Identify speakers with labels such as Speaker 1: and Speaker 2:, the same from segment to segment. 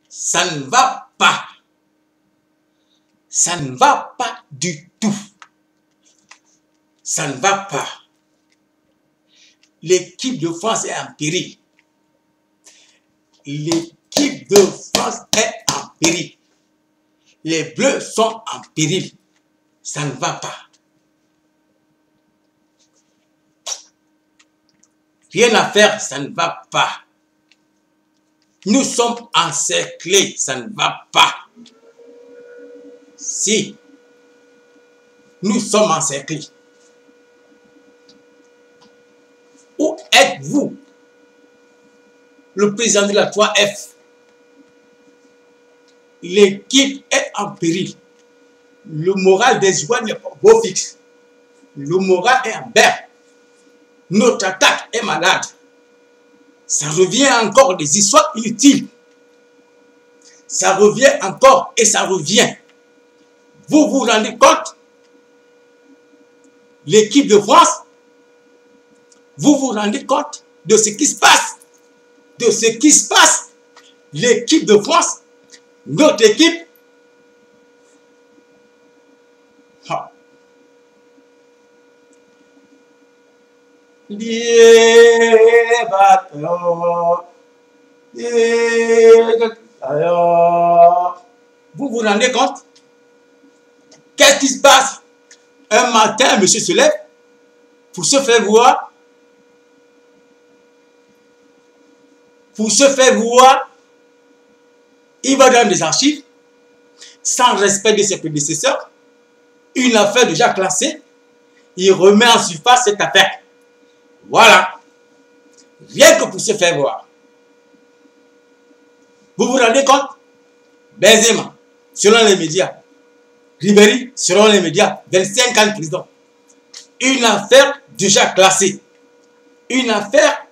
Speaker 1: Ça ne va pas. Ça ne va pas du tout. Ça ne va pas. L'équipe de France est en péril. L'équipe de France est en péril. Les Bleus sont en péril. Ça ne va pas. Rien à faire, ça ne va pas. Nous sommes encerclés, ça ne va pas. Si, nous sommes encerclés. Où êtes-vous? Le président de la 3F. L'équipe est en péril. Le moral des joueurs n'est pas beau fixe. Le moral est en berne. Notre attaque est malade. Ça revient encore des histoires inutiles. Ça revient encore et ça revient. Vous vous rendez compte? L'équipe de France, vous vous rendez compte de ce qui se passe? De ce qui se passe? L'équipe de France, notre équipe, vous vous rendez compte? Qu'est-ce qui se passe? Un matin, monsieur se lève pour se faire voir. Pour se faire voir, il va dans des archives, sans respect de ses prédécesseurs, une affaire déjà classée, il remet en surface cette affaire. Voilà. Rien que pour se faire voir. Vous vous rendez compte? Benzema, selon les médias. Ribéry, selon les médias, 25 ans de prison. Une affaire déjà classée. Une affaire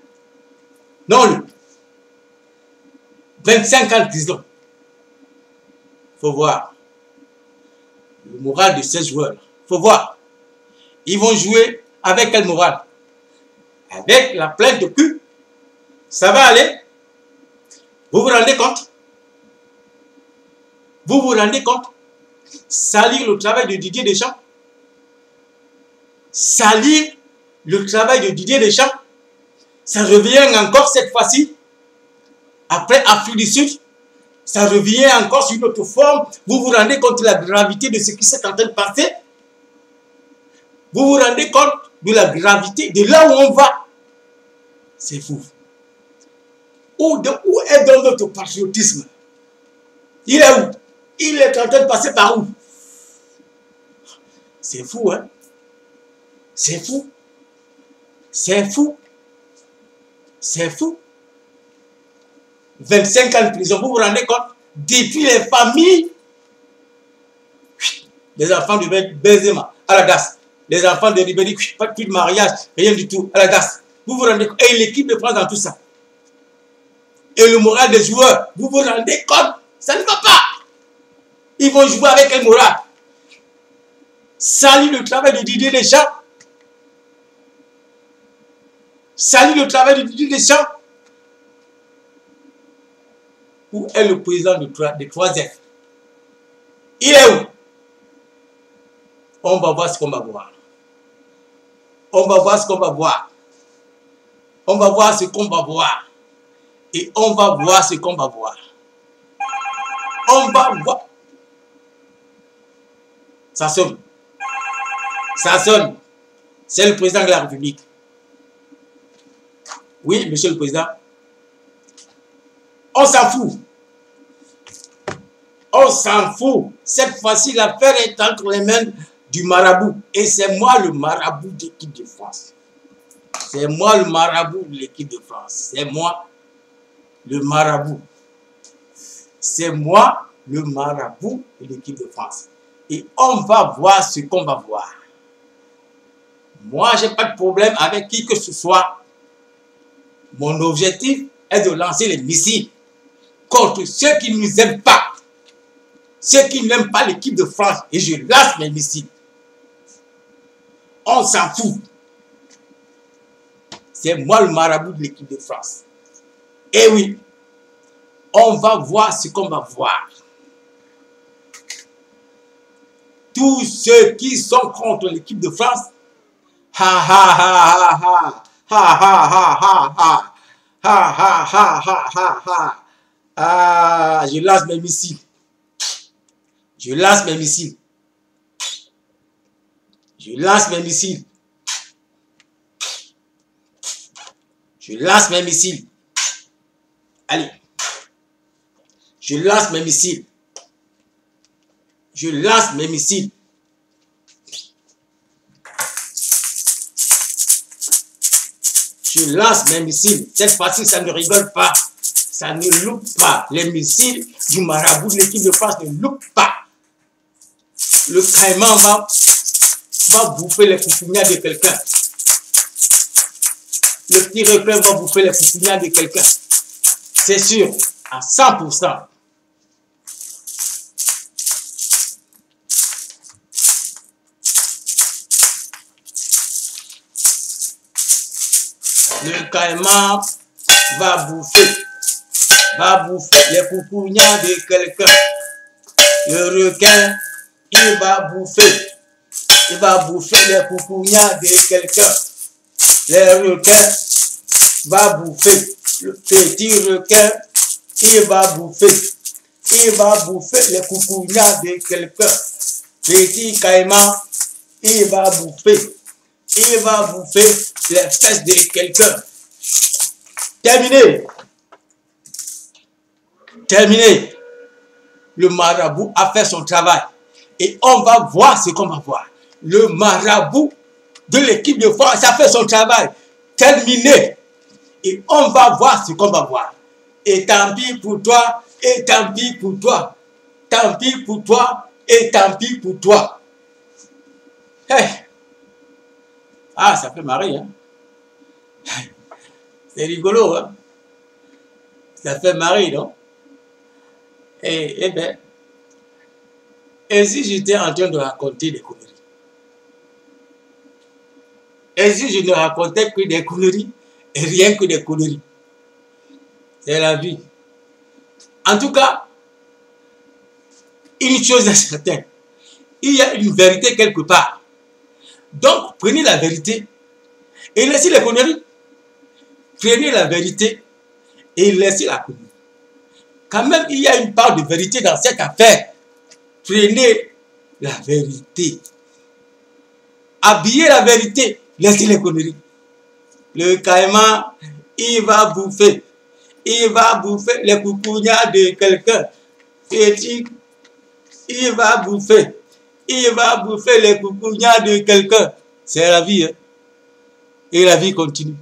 Speaker 1: non lue. 25 ans de prison. Il faut voir le moral de ces joueurs. Il faut voir. Ils vont jouer avec quel moral? Avec la plainte de cul. Ça va aller? Vous vous rendez compte? Vous vous rendez compte? Salir le travail de Didier Deschamps. Salir le travail de Didier Deschamps. Ça revient encore cette fois-ci. Après Afrique du Sud, ça revient encore sur une autre forme. Vous vous rendez compte de la gravité de ce qui s'est en train de passer? Vous vous rendez compte de la gravité de là où on va? C'est fou. Où est donc notre patriotisme? Il est où? Il est en train de passer par où? C'est fou, hein? C'est fou. C'est fou. C'est fou. 25 ans de prison, vous vous rendez compte? Depuis les familles, les enfants de Benzema, à la DAS, les enfants de Ribéry, pas de mariage, rien du tout, à la DAS. Vous vous rendez compte? Et l'équipe de France dans tout ça. Et le moral des joueurs, vous vous rendez compte? Ça ne va pas. Ils vont jouer avec quel moral? Salut le travail de Didier Deschamps. Salut le travail de Didier Deschamps. Où est le président des 3F? Il est où? On va voir ce qu'on va voir. On va voir ce qu'on va voir. On va voir ce qu'on va voir. Et on va voir ce qu'on va voir. On va voir. Ça sonne. Ça sonne. C'est le président de la République. Oui, monsieur le président. On s'en fout. On s'en fout. Cette fois-ci, l'affaire est entre les mains du marabout. Et c'est moi le marabout de l'équipe de France. C'est moi le marabout de l'équipe de France. C'est moi le marabout. C'est moi le marabout de l'équipe de France. Et on va voir ce qu'on va voir. Moi, je n'ai pas de problème avec qui que ce soit. Mon objectif est de lancer les missiles contre ceux qui ne nous aiment pas. Ceux qui n'aiment pas l'équipe de France. Et je lance mes missiles. On s'en fout. C'est moi le marabout de l'équipe de France. Et oui, on va voir ce qu'on va voir. Tous ceux qui sont contre l'équipe de France, ha ha ha ha ha ha ha ha ha ha ha ha ha ha ha. Ah, je lance mes missiles. Je lance mes missiles. Je lance mes missiles. Je lance mes missiles. Allez. Je lance mes missiles. Je lance mes missiles. Je lance mes missiles. Cette fois-ci, ça ne rigole pas. Ça ne loupe pas. Les missiles du marabout de l'équipe de France ne loupent pas. Le caïman va bouffer les pouponnières de quelqu'un. Le petit requin va bouffer les pouponnières de quelqu'un. C'est sûr, à 100%. Le caïman va bouffer les pouponnières de quelqu'un. Le requin, il va bouffer les pouponnières de quelqu'un. Le requin va bouffer, le petit requin, il va bouffer les pouponnières de quelqu'un. Petit caïman, il va bouffer les fesses de quelqu'un. Terminé. Terminé. Le marabout a fait son travail. Et on va voir ce qu'on va voir. Le marabout de l'équipe de France a fait son travail. Terminé. Et on va voir ce qu'on va voir. Et tant pis pour toi, et tant pis pour toi. Tant pis pour toi, et tant pis pour toi. Hey. Ah, ça fait marrer, hein. C'est rigolo, hein. Ça fait marrer, non? Et si j'étais en train de raconter des conneries? Et si je ne racontais que des conneries, et rien que des conneries? C'est la vie. En tout cas, une chose est certaine, il y a une vérité quelque part. Donc, prenez la vérité et laissez les conneries. Prenez la vérité et laissez la connerie. Quand même, il y a une part de vérité dans cette affaire. Prenez la vérité. Habillez la vérité. Laissez les conneries. Le caïman, il va bouffer les pouponnières de quelqu'un. Petit, il va bouffer les pouponnières de quelqu'un. C'est la vie, hein? Et la vie continue.